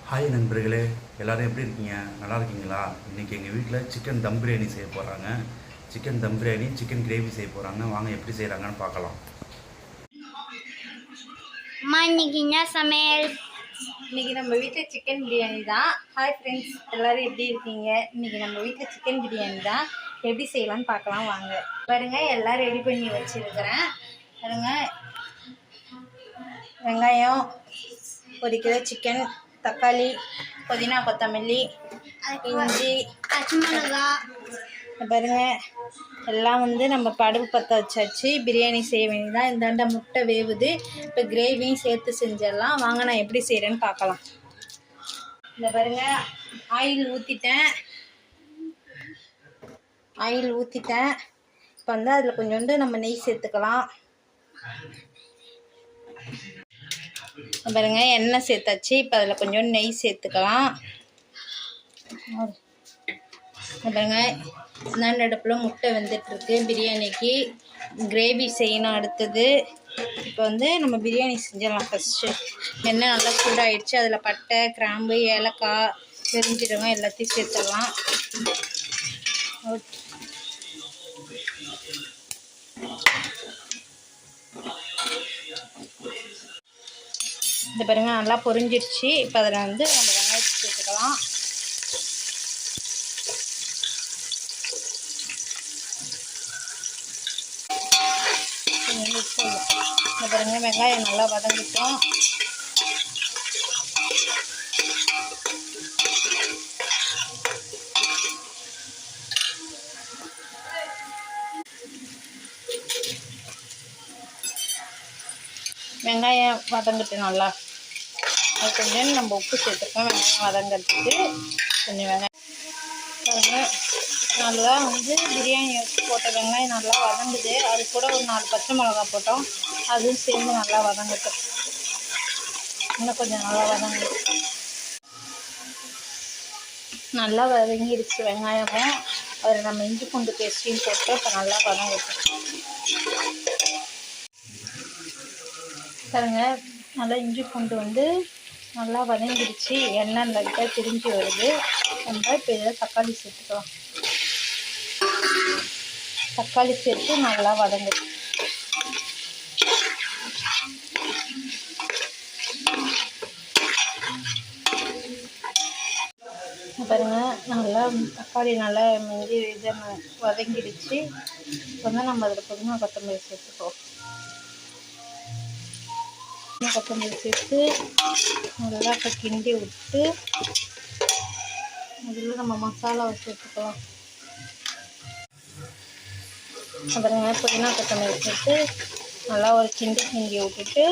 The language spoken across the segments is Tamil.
ஹாய் நண்பர்களே, எல்லோரும் எப்படி இருக்கீங்க? நல்லா இருக்கீங்களா? இன்றைக்கி எங்கள் வீட்டில் சிக்கன் தம் பிரியாணி செய்ய போகிறாங்க. சிக்கன் தம் பிரியாணி, சிக்கன் கிரேவி செய்ய போகிறாங்க. வாங்க எப்படி செய்கிறாங்கன்னு பார்க்கலாம். இன்னைக்கு என்ன சமையல்? இன்றைக்கி நம்ம வீட்டில் சிக்கன் பிரியாணி தான். ஹாய் ஃப்ரெண்ட்ஸ், எல்லோரும் எப்படி இருக்கீங்க? இன்றைக்கி நம்ம வீட்டில் சிக்கன் பிரியாணி தான். எப்படி செய்யலான்னு பார்க்கலாம் வாங்க. பாருங்கள், எல்லாம் ரெடி பண்ணி வச்சுருக்கிறேன். பாருங்கள், வெங்காயம், 1 கிலோ சிக்கன், தக்காளி, புதினா, கொத்தமல்லி, இஞ்சி, பச்சை மிளகா. பாருங்க, எல்லாம் நம்ம படுப்பு பற்ற வச்சாச்சு. பிரியாணி செய்ய வேண்டியதான். இந்தாண்ட முட்டை வேவுது. இப்போ கிரேவியும் சேர்த்து செஞ்சிடலாம். வாங்க, நான் எப்படி செய்கிறேன்னு பார்க்கலாம். இந்த பாருங்க, ஆயில் ஊற்றிட்டேன். இப்போ அதில் கொஞ்சோண்டு நம்ம நெய் சேர்த்துக்கலாம். பாருங்க, எண்ணெய் சேர்த்தாச்சு. இப்போ அதில் கொஞ்சோண்டு நெய் சேர்த்துக்கலாம். பாருங்க, இந்தாண்ட அடுப்பில் முட்டை வெந்துட்டுருக்கு. பிரியாணிக்கு கிரேவி செய்யணும் அடுத்தது. இப்போ நம்ம பிரியாணி செஞ்சிடலாம். ஃபஸ்ட்டு எண்ணெய் நல்லா சூடாகிடுச்சு. அதில் பட்டை, கிராம்பு, ஏலக்காய், பெருஞ்சீரகம் எல்லாத்தையும் சேர்த்துடலாம். இந்த பாருங்க, நல்லா பொரிஞ்சிடுச்சு. இப்போ அதில் நம்ம வெங்காயத்தை சேர்த்துக்கலாம். இந்த பாருங்க, வெங்காயம் நல்லா வதங்கிட்டோம். வெங்காயம் வதங்கிட்டு நல்லா அது கொஞ்சம் நம்ம உப்பு சேர்த்துருக்கோம். வெங்காயம் வதங்கிறதுக்கு கொஞ்சம் வெங்காயம் பாருங்க, நல்லா பிரியாணி போட்ட வெங்காயம் நல்லா வதங்குது. அது கூட ஒரு 4 பச்சை மிளகாய் போட்டோம். அதுவும் சேர்ந்து நல்லா வதங்கட்டும். இன்னும் கொஞ்சம் நல்லா வதங்குது. நல்லா வதங்கிடுச்சு வெங்காயமும். அதில் நம்ம இஞ்சி பூண்டு பேஸ்ட்டையும் போட்டு இப்போ நல்லா வதங்கட்டும். பாருங்க, நல்லா இஞ்சி பூண்டு நல்லா வதங்கிடுச்சு. எண்ணெய் லைட்டாக திரிஞ்சு வருது. நம்ம இப்போ இதில் தக்காளி சேர்த்துக்கலாம். தக்காளி சேர்த்து நல்லா வதங்குது. பாருங்க, நல்லா தக்காளி நல்லா வதங்கிடுச்சு. இப்போ நம்ம அதில் புதினா கொத்தமல்லி சேர்த்துப்போம். கொத்தமல்லி சேர்த்து நல்லா இப்போ கிண்டி விட்டு அதில் நம்ம மசாலாவை சேர்த்துக்கலாம். பாருங்க, புதினா கொத்தமல்லி சேர்த்து நல்லா ஒரு கிண்டி விட்டுட்டு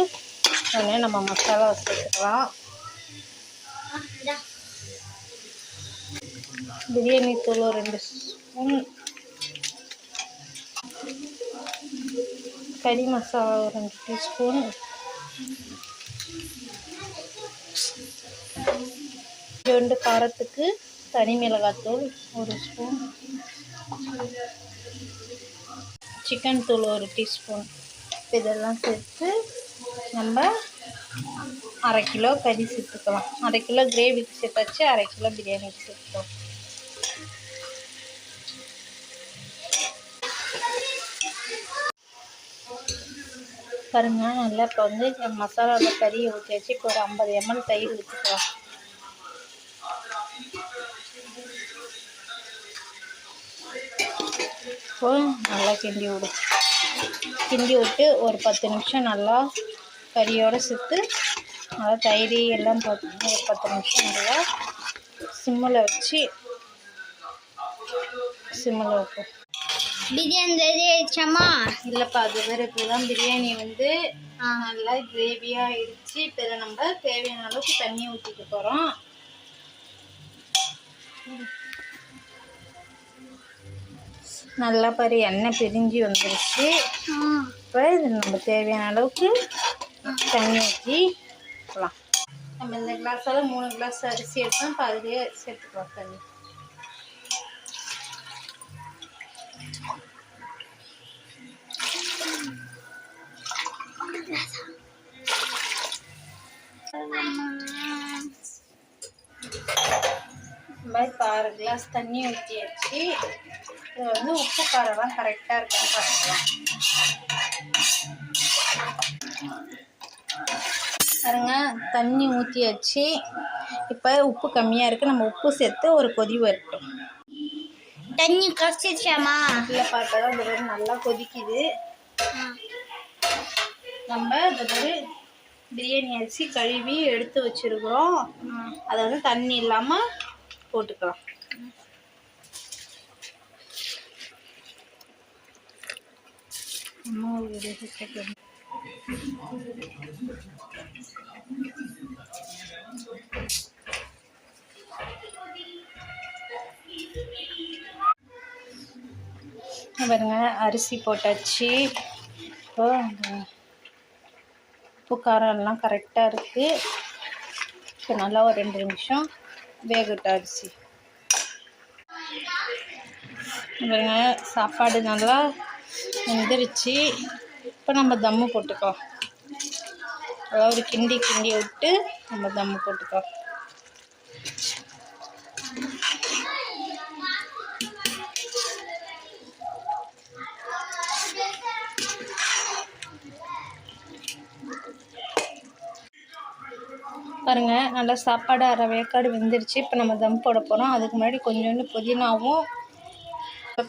உடனே நம்ம மசாலாவை சேர்த்துக்கலாம். பிரியாணி தூள் ஒரு 2 ஸ்பூன், கறி மசாலா ஒரு 2 டீஸ்பூன், ரெண்டு காரத்துக்கு தனி மிளகாத்தூள் 1 ஸ்பூன், சிக்கன் தூள் 1 டீஸ்பூன். இதெல்லாம் சேர்த்து நம்ம 1/2 கிலோ கறி சேர்த்துக்கலாம். 1/2 கிலோ கிரேவிக்கு சேர்த்தாச்சு, 1/2 கிலோ பிரியாணிக்கு சேர்த்துக்கலாம். பாருங்க, நல்லா இப்போ மசாலாவில் கறியை ஊற்றியாச்சு. இப்போ ஒரு 50 ml தயிர் ஊற்றிக்கலாம். இப்போ நல்லா கிண்டி விட்டு ஒரு 10 நிமிஷம் நல்லா கறியோடு சேர்த்து நல்லா தயிர் எல்லாம் பார்த்து ஒரு 10 நிமிஷம் நல்லா சிம்மில் வைப்போம். பிரியாணி ரெடி ஆயிடுச்சாம்மா? இல்லைப்பா, அது வேறு. இப்போ தான் பிரியாணி நல்லா கிரேவியாக ஆயிடுச்சு. இப்போ நம்ம தேவையான அளவுக்கு தண்ணி ஊற்றிக்க போகிறோம். நல்லா பாரு, எண்ணெய் பிரிஞ்சு வந்துருச்சு. இப்போ இது நம்ம தேவையான அளவுக்கு தண்ணி ஊற்றிக்கலாம். நம்ம இந்த கிளாஸால் 3 கிளாஸ் அரிசி எடுத்தோம். இப்போ அதுலேயே சேர்த்துக்கலாம் தண்ணி. மாதிரி இப்போ 6 கிளாஸ் தண்ணி ஊற்றியாச்சு. இது வந்து உப்பு காரம்லாம் கரெக்டாக இருக்கான்னு பார்த்துக்கலாம். பாருங்க, தண்ணி ஊற்றியாச்சு. இப்போ உப்பு கம்மியாக இருக்குது. நம்ம உப்பு சேர்த்து ஒரு கொதி வரட்டும். தண்ணி கசிச்சாமா? இல்லை, பார்த்தா தான் இந்த மாதிரி நல்லா கொதிக்குது. நம்ம இந்த மாதிரி பிரியாணி அரிசி கழுவி எடுத்து வச்சுருக்குறோம். அதை வந்து தண்ணி இல்லாமல் போட்டுக்கலாம். பாருங்க, அரிசி போட்டாச்சு. இப்போ உப்பு காரம் எல்லாம் கரெக்டாக இருக்குது. இப்போ நல்லா ஒரு 2 நிமிஷம் வேகட்டும் அரிசி. பாருங்க, சாப்பாடு நல்லா வெந்துருச்சு. இப்போ நம்ம தம்மு போட்டுக்கலாம். அதாவது கிண்டி விட்டு நம்ம தம்மு போட்டுக்கலாம். பாருங்க, நல்லா சாப்பாடு 1/2 வேக்காடு வெந்துருச்சு. இப்போ நம்ம தம் போட போகிறோம். அதுக்கு முன்னாடி கொஞ்சோண்டு புதினாவும்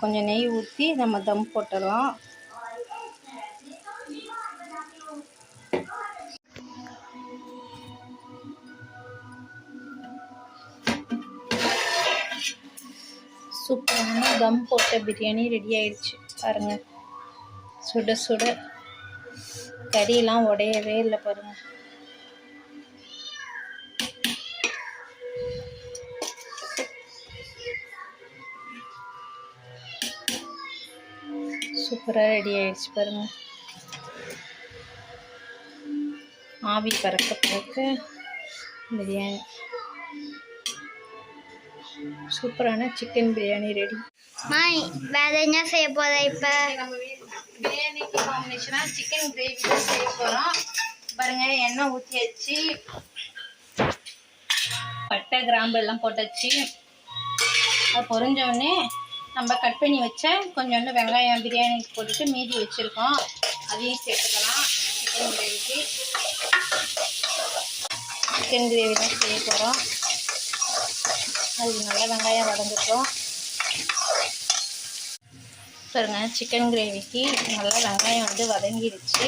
கொஞ்சம் நெய் ஊற்றி நம்ம தம் போட்டுடலாம். சூப்பரான தம் போட்ட பிரியாணி ரெடி ஆயிடுச்சு. பாருங்கள், சுட சுட கறியெல்லாம் உடையவே இல்லை. பாருங்கள், சூப்பராக ரெடி ஆயிடுச்சு. பாருங்கள், ஆவி பறக்க பிரியாணி, சூப்பரான சிக்கன் பிரியாணி ரெடி. வேற என்ன செய்ய போற? இப்போ நம்ம பிரியாணிக்கு காம்பினேஷனாக சிக்கன் கிரேவி தான் செய்ய போகிறோம். பாருங்கள், எண்ணெய் ஊற்றியாச்சு. பட்டை கிராம்பு எல்லாம் போட்டாச்சு. அது பொரிஞ்சோடனே நம்ம கட் பண்ணி வச்ச கொஞ்சோண்டு வெங்காயம் பிரியாணிக்கு போட்டுட்டு மீதி வச்சுருக்கோம். அதையும் சேர்த்துக்கலாம். சிக்கன் கிரேவி தான் செய்ய போகிறோம். அதுக்கு நல்லா வெங்காயம் வதங்கிட்டோம். பாருங்க, சிக்கன் கிரேவிக்கு நல்லா வெங்காயம் வந்து வதங்கிடுச்சு.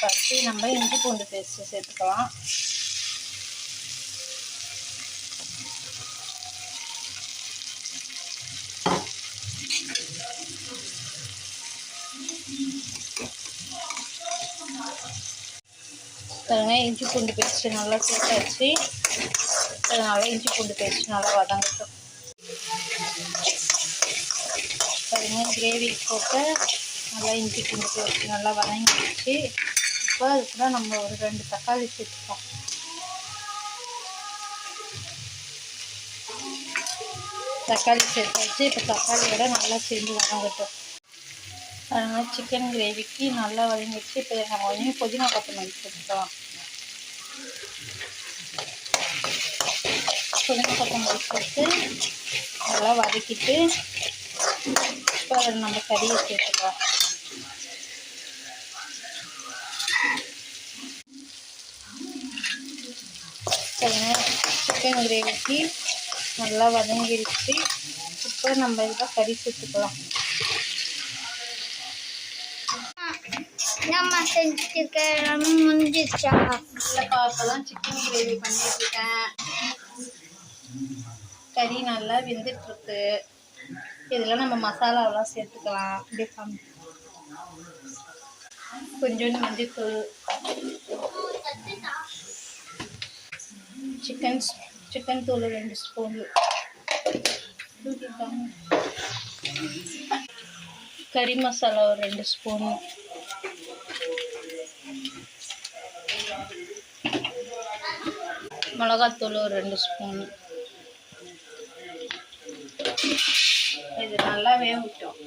அடுத்து நம்ம இஞ்சி பூண்டு பேஸ்ட்டு சேர்த்துக்கலாம். பாருங்க, இஞ்சி பூண்டு பேஸ்ட்டு நல்லா சேர்த்தாச்சு. அதனால இஞ்சி பூண்டு பேஸ்ட் நல்லா வதங்கட்டும். பாருங்க, கிரேவி போட்டு நல்லா இஞ்சி பூண்டு பேஸ்ட் நல்லா வதங்கிடுச்சு. இப்போ அதுக்கு நம்ம ஒரு 2 தக்காளி சேர்த்துப்போம். தக்காளி சேர்த்தாச்சு. இப்போ தக்காளியோட நல்லா சேர்ந்து வதங்கட்டும். அதனால் சிக்கன் கிரேவிக்கு நல்லா வதங்கிடுச்சு. இப்போ நம்ம கொஞ்சம் புதினா கொத்தமல்லி சேர்த்துக்கலாம். புதினா கொத்தமல்லி சேர்த்து நல்லா வதக்கிட்டு இப்போ அதில் நம்ம கறியை சேர்த்துக்கலாம். சிக்கன் கிரேவிக்கு நல்லா வதங்கிடுச்சு. இப்போ நம்ம இதில் கறி சேர்த்துக்கலாம். நம்ம செஞ்சுருக்கேன் முடிஞ்சிச்சா? இல்லைப்பா, அப்போ தான் சிக்கன் கிரேவி பண்ணிட்டுருக்கேன். கறி நல்லா வெந்துட்டுருக்கு. இதில் நம்ம மசாலாவெல்லாம் சேர்த்துக்கலாம். அப்படியே கொஞ்சோண்டு மஞ்சத்தூள், சிக்கன் தூள் 2 ஸ்பூன், கறி மசாலா ஒரு 2 ஸ்பூன், மிளகாத்தூள் ஒரு 2 ஸ்பூன். இது நல்லா வேகட்டும்.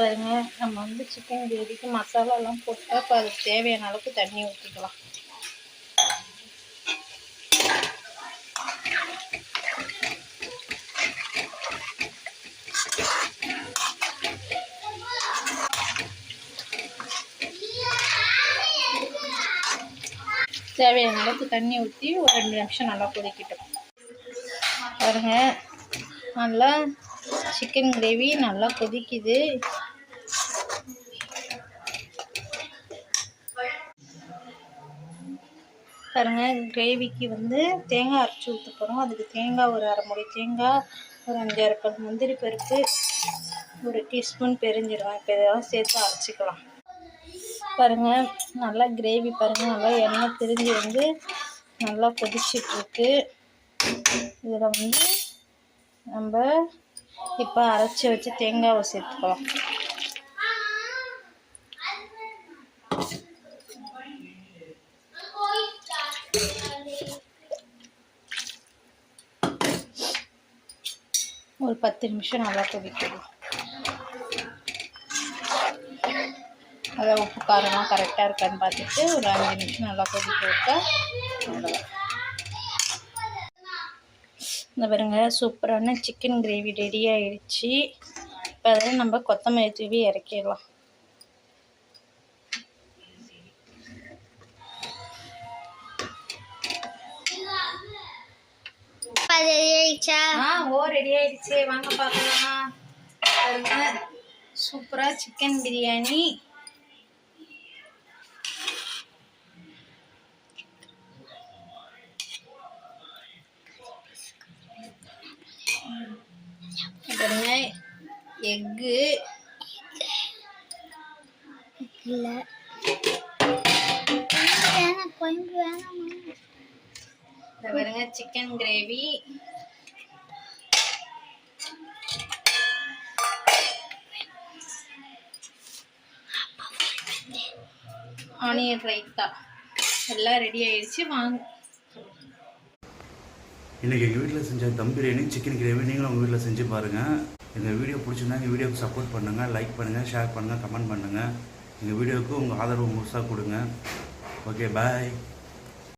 பாருங்க நம்ம வந்து சிக்கன் கிரேவிக்கு மசாலாலாம் போட்டால் இப்போ அதுக்கு தேவையான அளவுக்கு தண்ணி ஊற்றிக்கலாம். தேவையான அளவுக்கு தண்ணி ஊற்றி ஒரு 2 நிமிஷம் நல்லா கொதிக்கட்டும். பாருங்க நல்லா சிக்கன் கிரேவி நல்லா கொதிக்குது. பாருங்க கிரேவிக்கு வந்து தேங்காய் அரைச்சி ஊற்ற போகிறோம். அதுக்கு தேங்காய் ஒரு 1/2 மூடி தேங்காய், ஒரு 5-6 பல் முந்திரி பருப்பு, 1 டீஸ்பூன் பெருஞ்சீரகம் இப்போ இதெல்லாம் சேர்த்து அரைச்சிக்கலாம். பாருங்கள் நல்லா கிரேவி பாருங்கள் நல்லா எண்ணெய் திரிஞ்சு வந்து நல்லா கொதிச்சிட்ருக்கு. இதில் வந்து நம்ம இப்போ அரைச்சி வச்சு தேங்காவை சேர்த்துக்கலாம். ஒரு 10 நிமிஷம் நல்லா கொதிக்கணும். அதை உப்பு காரம்லாம் கரெக்டாக இருக்கான்னு பார்த்துட்டு ஒரு 5 நிமிஷம் நல்லா கொதிக்க விட்டா அவ்வளோதான். இந்த பாருங்க சூப்பரான சிக்கன் கிரேவி ரெடி ஆகிடுச்சு. இப்போ அதில் நம்ம கொத்தமல்லி தூவி இறக்கிடலாம். ரெடி ஆயிடுச்சு. வாங்க பார்க்கலாம். பாருங்க சூப்பராக சிக்கன் பிரியாணி. பாருங்க எக்கு இல்லை கொஞ்சம் வேணாமா? பாருங்க சிக்கன் கிரேவி, ஆனியன் ரைத்தா எல்லாம் ரெடி ஆயிடுச்சு. வாங்க. இன்றைக்கி எங்கள் வீட்டில் செஞ்ச தம் பிரியாணி சிக்கன் கிரேவி நீங்களும் உங்கள் வீட்டில் செஞ்சு பாருங்கள். எங்கள் வீடியோ பிடிச்சிருந்தா எங்கள் வீடியோவுக்கு சப்போர்ட் பண்ணுங்கள், லைக் பண்ணுங்கள், ஷேர் பண்ணுங்கள், கமெண்ட் பண்ணுங்கள். எங்கள் வீடியோவுக்கு உங்கள் ஆதரவு முழுசாக கொடுங்க. Okay bye.